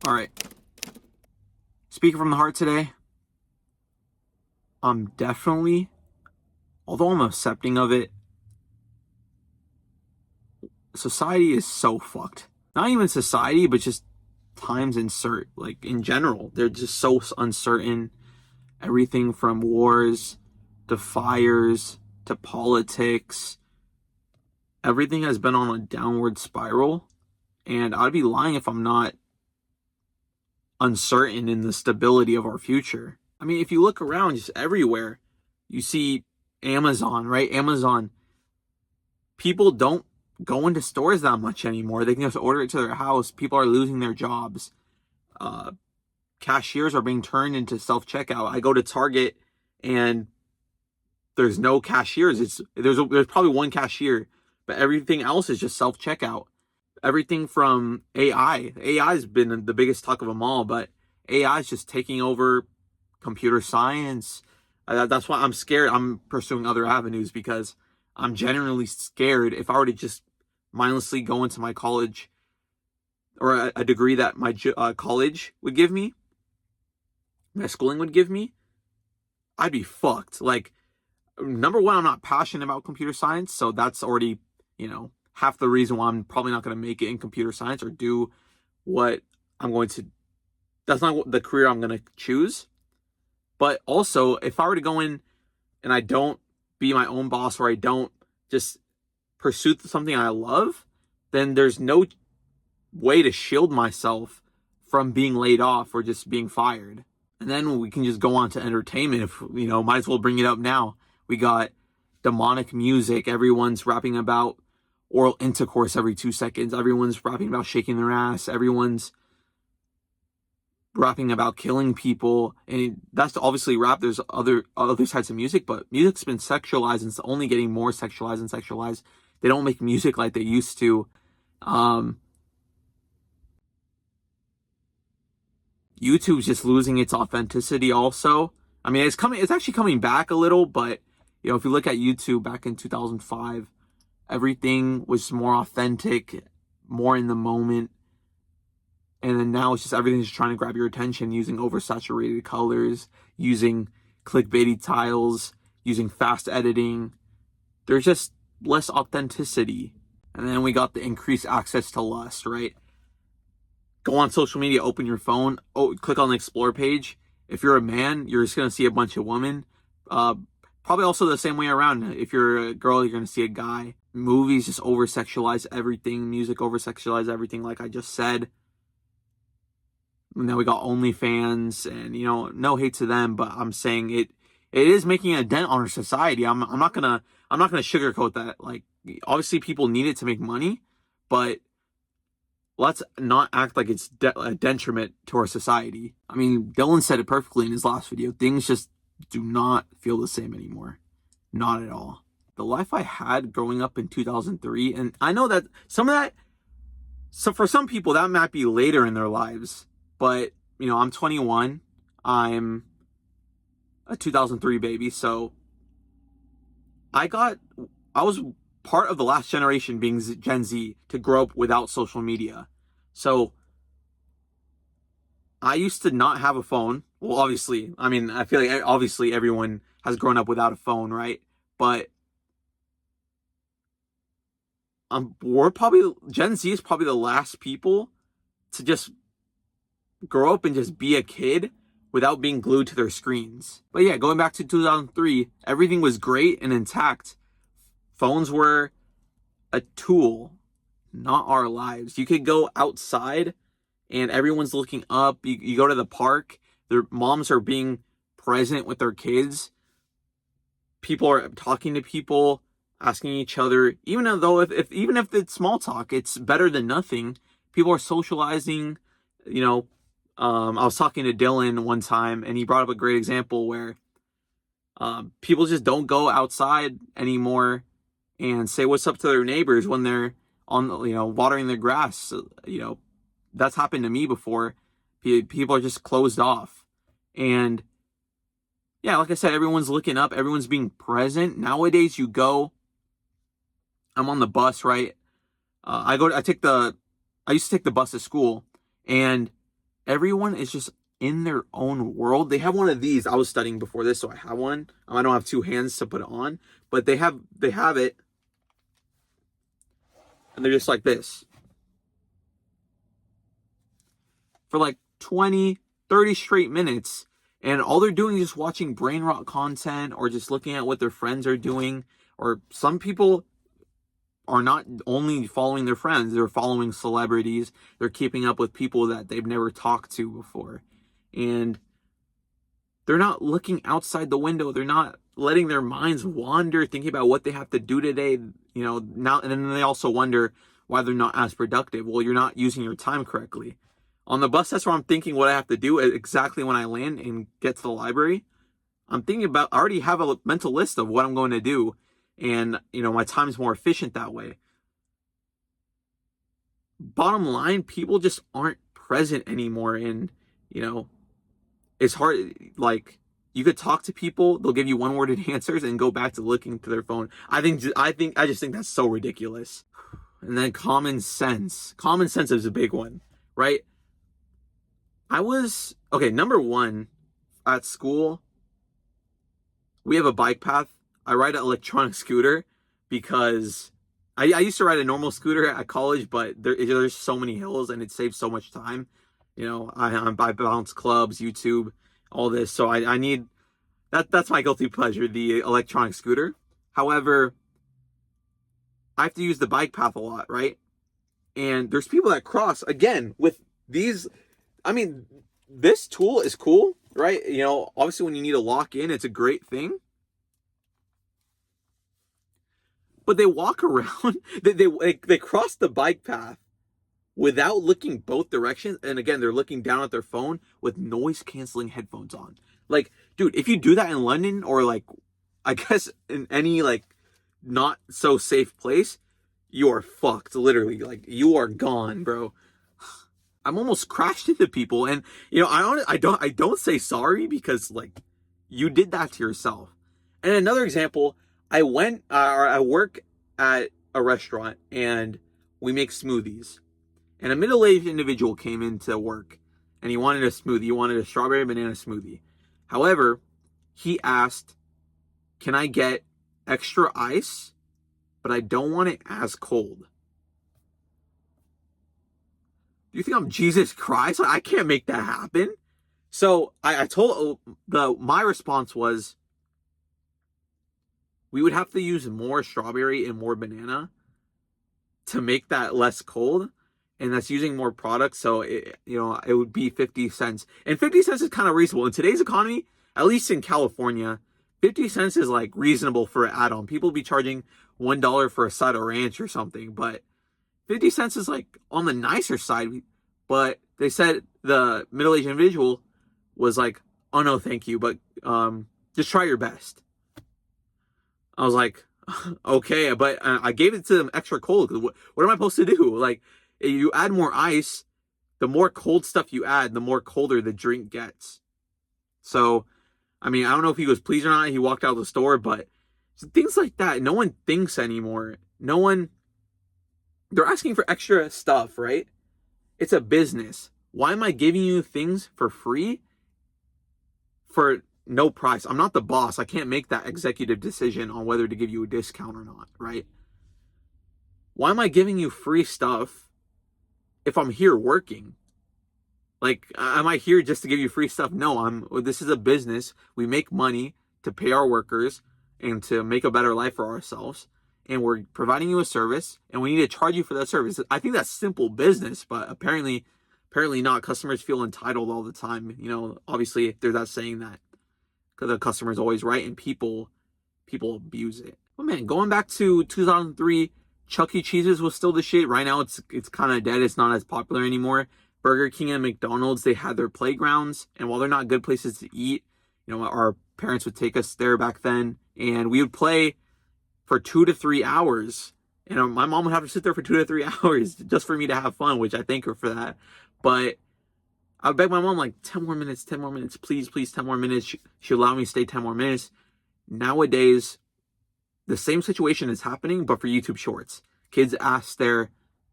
All right. Speaking from the heart today, I'm definitely, although I'm accepting of it, society is so fucked. Not even society, but just times like in general. They're just so uncertain. Everything from wars to fires to politics. Everything has been on a downward spiral. And I'd be lying if I'm not uncertain in the stability of our future. I mean, if you look around just everywhere, you see Amazon, right? Amazon, people don't go into stores that much anymore. They can just order it to their house. People are losing their jobs. Uh, Cashiers are being turned into self-checkout. I go to Target and there's no cashiers. There's probably one cashier, but everything else is just self-checkout. Everything from AI. AI has been the biggest talk of them all, but AI is just taking over computer science. That's why I'm scared. I'm pursuing other avenues because I'm genuinely scared if I were to just mindlessly go into my college or a degree that my college would give me, my schooling would give me, I'd be fucked. Like, number one, I'm not passionate about computer science, so that's already, half the reason why I'm probably not going to make it in computer science or do what I'm going to. That's not the career I'm going to choose. But also, if I were to go in and I don't be my own boss or I don't just pursue something I love, then there's no way to shield myself from being laid off or just being fired. And then we can just go on to entertainment. If, might as well bring it up now. We got demonic music. Everyone's rapping about oral intercourse every 2 seconds. Everyone's rapping about shaking their ass. Everyone's rapping about killing people. And that's obviously rap. There's other types of music, but music's been sexualized and it's only getting more sexualized and sexualized. They don't make music like they used to. YouTube's just losing its authenticity also. I mean, it's actually coming back a little, but if you look at YouTube back in 2005, everything was more authentic, more in the moment. And then now it's just everything's just trying to grab your attention using oversaturated colors, using clickbaity tiles, using fast editing. There's just less authenticity. And then we got the increased access to lust, right? Go on social media, open your phone, click on the explore page. If you're a man, you're just going to see a bunch of women. Probably also the same way around. If you're a girl, you're going to see a guy. Movies just over-sexualize everything. Music over-sexualize everything, like I just said. And then we got OnlyFans, and no hate to them, but I'm saying it is making a dent on our society. I'm not gonna sugarcoat that. Like, obviously people need it to make money, but let's not act like it's a detriment to our society. I mean, Dylan said it perfectly in his last video. Things just do not feel the same anymore. Not at all. The life I had growing up in 2003, and I know that so for some people that might be later in their lives, but I'm 21. I'm a 2003 baby, so I was part of the last generation, being Gen Z, to grow up without social media. So I used to not have a phone. Well, obviously, I mean, I feel like obviously everyone has grown up without a phone, right? But Gen Z is probably the last people to just grow up and just be a kid without being glued to their screens. But yeah, going back to 2003, everything was great and intact. Phones were a tool, not our lives. You could go outside and everyone's looking up. You go to the park, their moms are being present with their kids. People are talking to people, asking each other, even though even if it's small talk, it's better than nothing. People are socializing. I was talking to Dylan one time, and he brought up a great example where people just don't go outside anymore and say what's up to their neighbors when they're on, watering their grass. That's happened to me before. People are just closed off. And yeah, like I said, everyone's looking up, everyone's being present. Nowadays, I'm on the bus, right? I used to take the bus to school, and Everyone is just in their own world. They have one of these. I was studying before this, so I have one. I don't have two hands to put it on, but they have it, and they're just like this for like 20, 30 straight minutes. And all they're doing is just watching brain rot content or just looking at what their friends are doing. Or some people are not only following their friends, they're following celebrities. They're keeping up with people that they've never talked to before. And they're not looking outside the window. They're not letting their minds wander, thinking about what they have to do today. Now, and then they also wonder why they're not as productive. Well, you're not using your time correctly. On the bus, that's where I'm thinking what I have to do exactly when I land and get to the library. I'm thinking about, I already have a mental list of what I'm going to do. And, my time's more efficient that way. Bottom line, people just aren't present anymore. And, it's hard. Like, you could talk to people, they'll give you one-worded answers and go back to looking to their phone. I just think that's so ridiculous. And then common sense. Common sense is a big one, right? Number one, at school, we have a bike path. I ride an electronic scooter because I used to ride a normal scooter at college, but there's so many hills and it saves so much time. I balance clubs, YouTube, all this. So I need, that's my guilty pleasure, the electronic scooter. However, I have to use the bike path a lot, right? And there's people that cross, again, with these. I mean, this tool is cool, right? Obviously when you need to lock in, it's a great thing. But they walk around, they cross the bike path without looking both directions. And again, they're looking down at their phone with noise canceling headphones on. Like, dude, if you do that in London or like, I guess in any like not so safe place, you are fucked, literally. Like, you are gone, bro. I'm almost crashed into people, and I don't say sorry because like you did that to yourself. And another example, I work at a restaurant and we make smoothies. And a middle-aged individual came into work and he wanted a smoothie. He wanted a strawberry banana smoothie. However, he asked, "Can I get extra ice, but I don't want it as cold?" Do you think I'm Jesus Christ? I can't make that happen. So I told my response was, we would have to use more strawberry and more banana to make that less cold. And that's using more products. So it would be 50 cents. And 50 cents is kind of reasonable. In today's economy, at least in California, 50 cents is like reasonable for an add-on. People be charging $1 for a side of ranch or something, but 50 cents is like on the nicer side. But they said the middle-aged individual was like, "Oh no, thank you, but just try your best." I was like, okay, but I gave it to them extra cold. What am I supposed to do? Like, you add more ice, the more cold stuff you add, the more colder the drink gets. So, I mean, I don't know if he was pleased or not. He walked out of the store, but things like that, no one thinks anymore. They're asking for extra stuff, right? It's a business. Why am I giving you things for free for no price? I'm not the boss. I can't make that executive decision on whether to give you a discount or not, right? Why am I giving you free stuff if I'm here working? Like, am I here just to give you free stuff? No, this is a business. We make money to pay our workers and to make a better life for ourselves. And we're providing you a service, and we need to charge you for that service. I think that's simple business, but apparently not. Customers feel entitled all the time. Obviously there's that saying that the customer is always right, and people abuse it. But man, going back to 2003, Chuck E. Cheese's was still the shit. Right now it's kind of dead. It's not as popular anymore. Burger King and McDonald's, they had their playgrounds, and while they're not good places to eat, our parents would take us there back then, and we would play for 2 to 3 hours. My mom would have to sit there for 2 to 3 hours just for me to have fun, which I thank her for that. But I would beg my mom, like, 10 more minutes, please, 10 more minutes. She allowed me to stay 10 more minutes. Nowadays, the same situation is happening, but for YouTube Shorts. Kids ask their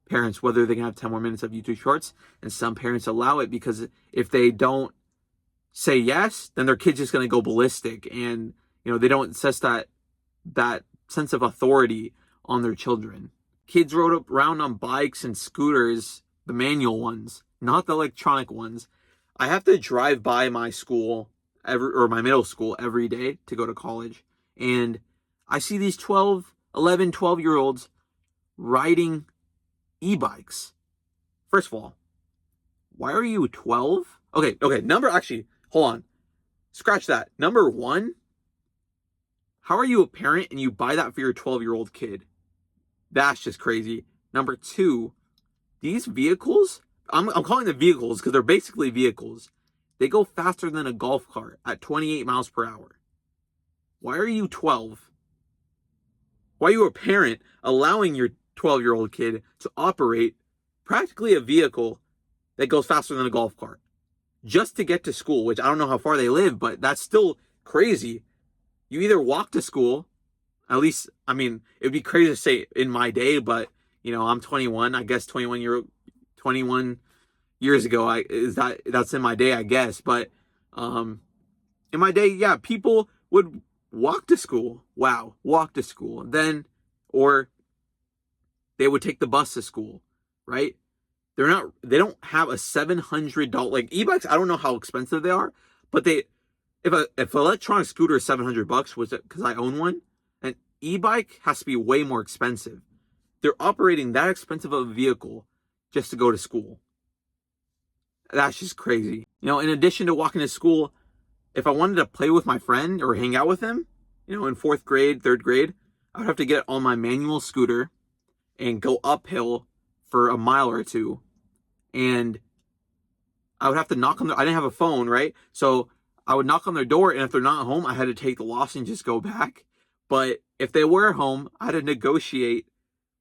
parents whether they can have 10 more minutes of YouTube Shorts, and some parents allow it because if they don't say yes, then their kid's just going to go ballistic, and they don't assess that sense of authority on their children. Kids rode around on bikes and scooters, the manual ones, not the electronic ones. I have to drive by my school my middle school every day to go to college, and I see these 12-year-olds riding e-bikes. First of all, why are you 12? Okay, hold on. Scratch that. Number one, how are you a parent and you buy that for your 12-year-old kid? That's just crazy. Number two, these vehicles, I'm calling them vehicles because they're basically vehicles. They go faster than a golf cart at 28 miles per hour. Why are you 12? Why are you a parent allowing your 12-year-old kid to operate practically a vehicle that goes faster than a golf cart just to get to school, which I don't know how far they live, but that's still crazy. You either walk to school, at least, I mean, it'd be crazy to say in my day, but I'm 21. I guess 21 years ago, that's in my day, I guess. But in my day, yeah, people would walk to school. Wow, walk to school. Then, or they would take the bus to school, right? They don't have a $700 like e-bikes. I don't know how expensive they are, but if an electronic scooter is $700, was it because I own one? An e-bike has to be way more expensive. They're operating that expensive of a vehicle just to go to school. That's just crazy. In addition to walking to school, if I wanted to play with my friend or hang out with him, in fourth grade, third grade, I would have to get on my manual scooter and go uphill for a mile or two. And I would have to knock on I didn't have a phone, right? So I would knock on their door, and if they're not home, I had to take the loss and just go back. But if they were home, I had to negotiate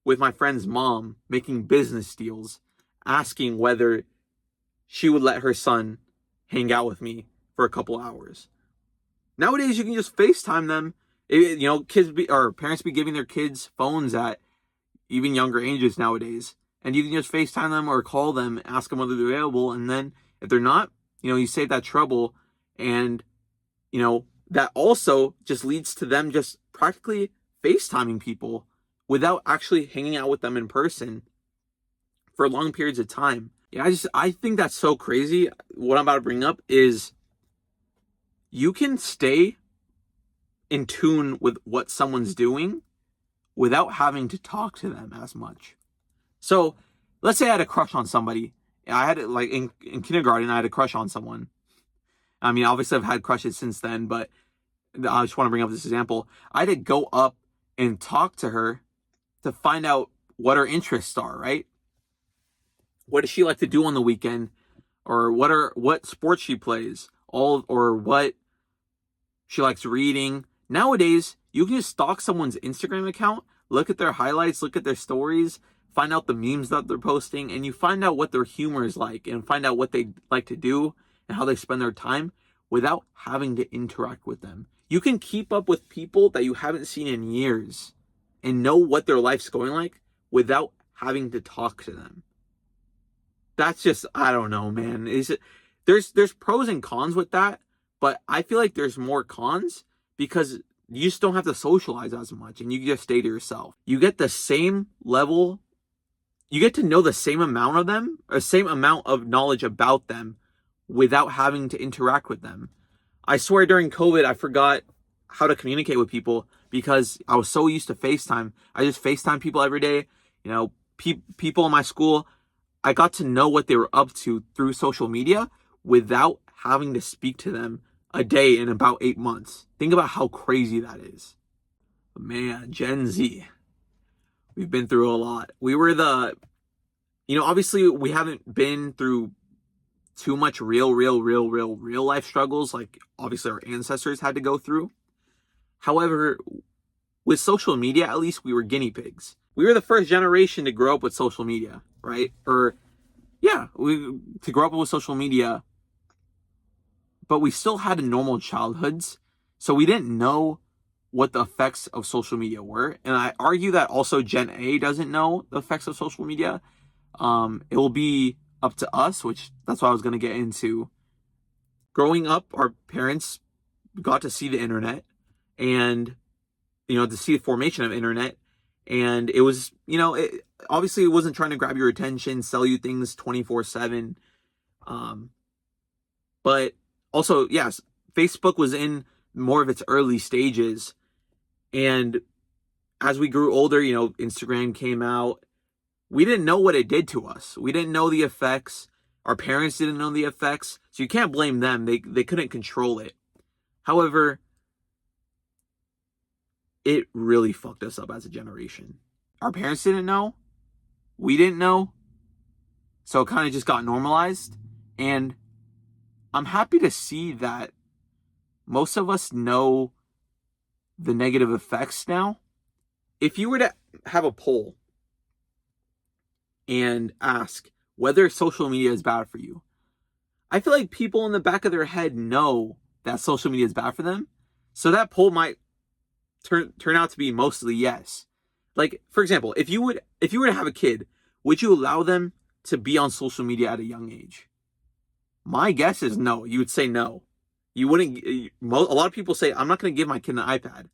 with my friend's mom, making business deals, asking whether she would let her son hang out with me for a couple hours. Nowadays, you can just FaceTime them. Parents be giving their kids phones at even younger ages nowadays. And you can just FaceTime them or call them, ask them whether they're available. And then if they're not, you save that trouble. And, that also just leads to them just practically FaceTiming people without actually hanging out with them in person for long periods of time. Yeah, I think that's so crazy. What I'm about to bring up is you can stay in tune with what someone's doing without having to talk to them as much. So let's say I had a crush on somebody. I had like in kindergarten, I had a crush on someone. I mean, obviously I've had crushes since then, but I just want to bring up this example. I had to go up and talk to her to find out what her interests are, right? What does she like to do on the weekend? Or what sports she plays? Or what she likes reading. Nowadays, you can just stalk someone's Instagram account, look at their highlights, look at their stories, find out the memes that they're posting, and you find out what their humor is like and find out what they like to do and how they spend their time without having to interact with them. You can keep up with people that you haven't seen in years and know what their life's going like without having to talk to them. That's just, I don't know, man. There's pros and cons with that, but I feel like there's more cons because you just don't have to socialize as much and you can just stay to yourself. You get the same level, you get to know the same amount of them, or same amount of knowledge about them without having to interact with them. I swear during COVID, I forgot how to communicate with people because I was so used to FaceTime. I just FaceTime people every day. People in my school, I got to know what they were up to through social media without having to speak to them a day in about 8 months. Think about how crazy that is. Man, Gen Z. We've been through a lot. We were obviously we haven't been through too much real life struggles like obviously our ancestors had to go through. However, with social media, at least we were guinea pigs. We were the first generation to grow up with social media, right? To grow up with social media, but we still had normal childhoods. So we didn't know what the effects of social media were. And I argue that also Gen A doesn't know the effects of social media It will be up to us, which that's what I was going to get into. Growing up, our parents got to see the internet and, to see the formation of internet. And it was, obviously it wasn't trying to grab your attention, sell you things 24/7. But also, yes, Facebook was in more of its early stages. And as we grew older, Instagram came out. We didn't know what it did to us. We didn't know the effects. Our parents didn't know the effects. So you can't blame them. They couldn't control it. However, it really fucked us up as a generation. Our parents didn't know. We didn't know. So it kind of just got normalized. And I'm happy to see that most of us know the negative effects now. If you were to have a poll and ask whether social media is bad for you, I feel like people in the back of their head know that social media is bad for them. So that poll might turn out to be mostly yes. Like, for example, if you were to have a kid, would you allow them to be on social media at a young age? My guess is no. You would say no. You wouldn't. A lot of people say, I'm not going to give my kid an iPad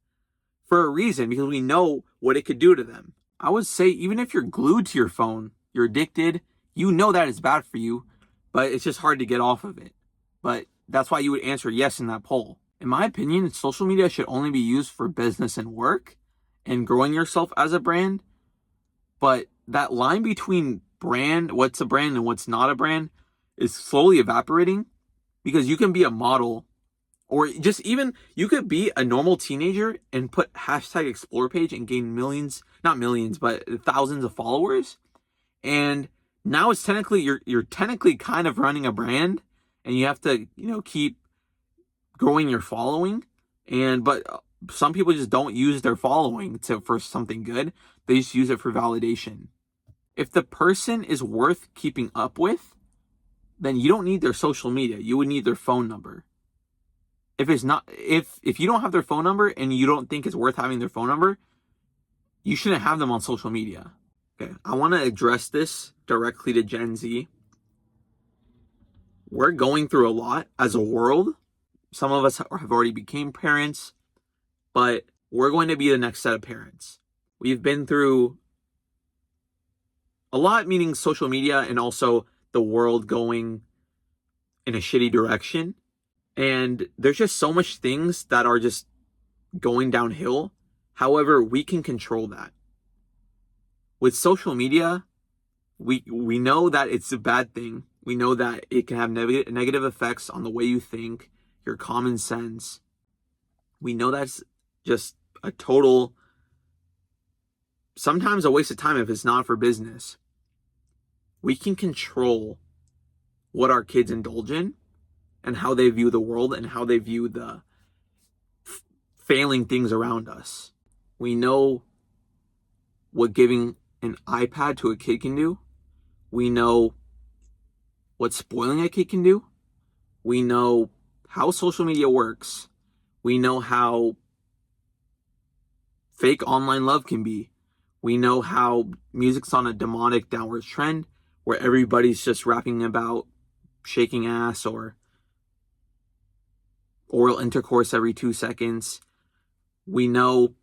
for a reason, because we know what it could do to them. I would say even if you're glued to your phone, you're addicted, you know that it's bad for you, but it's just hard to get off of it. But that's why you would answer yes in that poll. In my opinion, social media should only be used for business and work and growing yourself as a brand. But that line between what's a brand and what's not a brand is slowly evaporating, because you can be a model, or just even you could be a normal teenager and put hashtag explore page and gain millions, not millions, but thousands of followers. And now it's technically, you're technically kind of running a brand, and you have to, keep growing your following. But some people just don't use their following for something good. They just use it for validation. If the person is worth keeping up with, then you don't need their social media. You would need their phone number. If you don't have their phone number and you don't think it's worth having their phone number, you shouldn't have them on social media. Okay, I want to address this directly to Gen Z. We're going through a lot as a world. Some of us have already became parents, but we're going to be the next set of parents. We've been through a lot, meaning social media and also the world going in a shitty direction. And there's just so much things that are just going downhill. However, we can control that. With social media, we know that it's a bad thing. We know that it can have negative effects on the way you think, your common sense. We know that's just a total, sometimes a waste of time if it's not for business. We can control what our kids indulge in and how they view the world and how they view the failing things around us. We know what giving an iPad to a kid can do. We know what spoiling a kid can do. We know how social media works. We know how fake online love can be. We know how music's on a demonic downward trend where everybody's just rapping about shaking ass or oral intercourse every 2 seconds. We know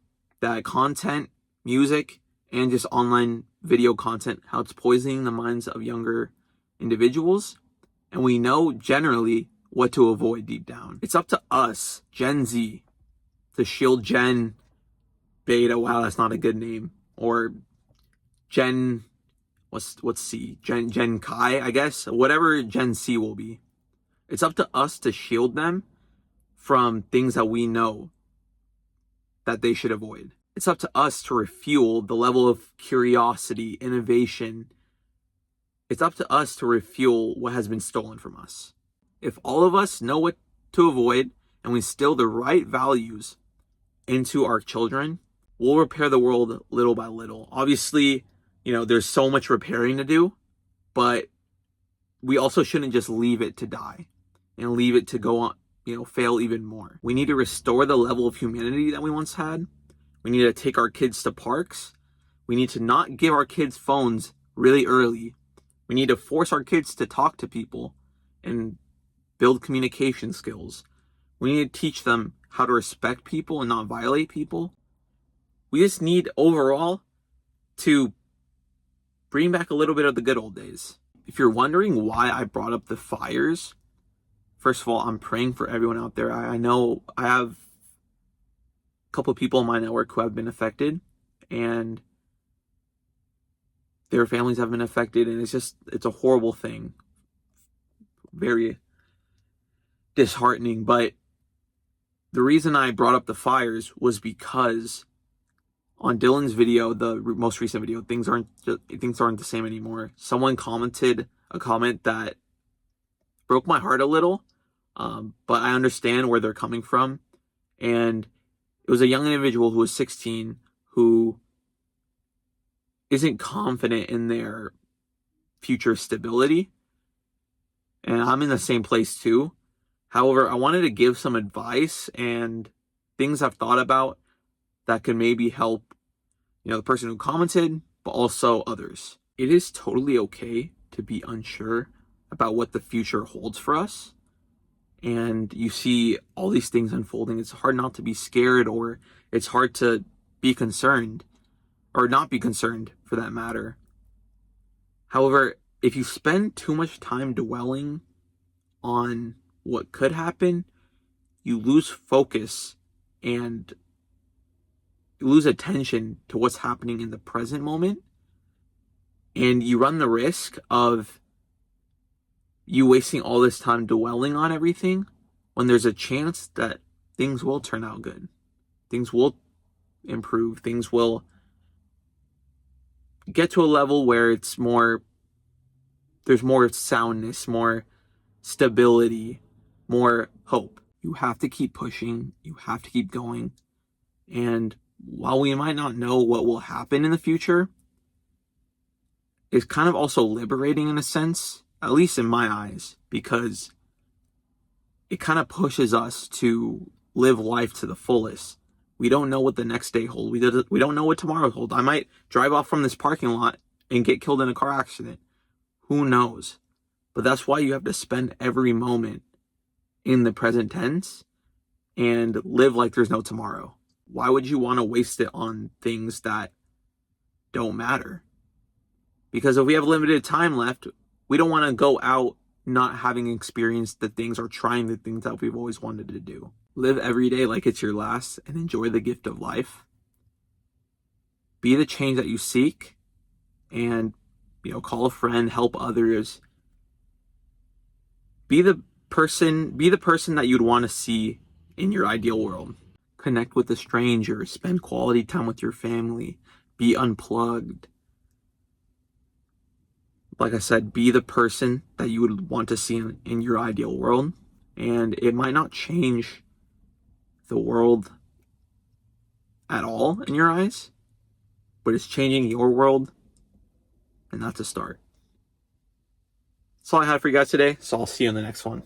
that content, music, and just online video content, how it's poisoning the minds of younger individuals. And we know generally what to avoid deep down. It's up to us, Gen Z, to shield Gen Beta. Wow, that's not a good name. Or Gen, what's C? Gen Chi, I guess. Whatever Gen C will be. It's up to us to shield them from things that we know that they should avoid. It's up to us to refuel the level of curiosity, innovation. It's up to us to refuel what has been stolen from us. If all of us know what to avoid and we instill the right values into our children, we'll repair the world little by little. Obviously, there's so much repairing to do, but we also shouldn't just leave it to die and leave it to go on, fail even more. We need to restore the level of humanity that we once had. We need to take our kids to parks. We need to not give our kids phones really early We need to force our kids to talk to people and build communication skills. We need to teach them how to respect people and not violate people. We just need overall to bring back a little bit of the good old days. If you're wondering why I brought up the fires, first of all, I'm praying for everyone out there. I know I have a couple of people in my network who have been affected, and their families have been affected, and it's a horrible thing. Very disheartening. But the reason I brought up the fires was because on Dylan's video, the most recent video, things aren't the same anymore. Someone commented a comment that broke my heart a little, but I understand where they're coming from. And it was a young individual who was 16 who isn't confident in their future stability. And I'm in the same place too. However, I wanted to give some advice and things I've thought about that can maybe help, the person who commented, but also others. It is totally okay to be unsure about what the future holds for us. And you see all these things unfolding. It's hard not to be scared, or it's hard to be concerned, or not be concerned for that matter. However, if you spend too much time dwelling on what could happen, you lose focus and you lose attention to what's happening in the present moment. And you run the risk of you wasting all this time dwelling on everything when there's a chance that things will turn out good. Things will improve. Things will get to a level where there's more soundness, more stability, more hope. You have to keep pushing. You have to keep going. And while we might not know what will happen in the future, it's kind of also liberating in a sense, at least in my eyes, because it kind of pushes us to live life to the fullest. We don't know what the next day holds. We don't know what tomorrow holds. I might drive off from this parking lot and get killed in a car accident. Who knows? But that's why you have to spend every moment in the present tense and live like there's no tomorrow. Why would you want to waste it on things that don't matter? Because if we have limited time left, we don't want to go out not having experienced the things or trying the things that we've always wanted to do. Live every day like it's your last and enjoy the gift of life. Be the change that you seek, and call a friend, help others. Be the person that you'd want to see in your ideal world. Connect with a stranger, spend quality time with your family, be unplugged. Like I said, be the person that you would want to see in your ideal world. And it might not change the world at all in your eyes, but it's changing your world, and that's a start. That's all I had for you guys today, so I'll see you in the next one.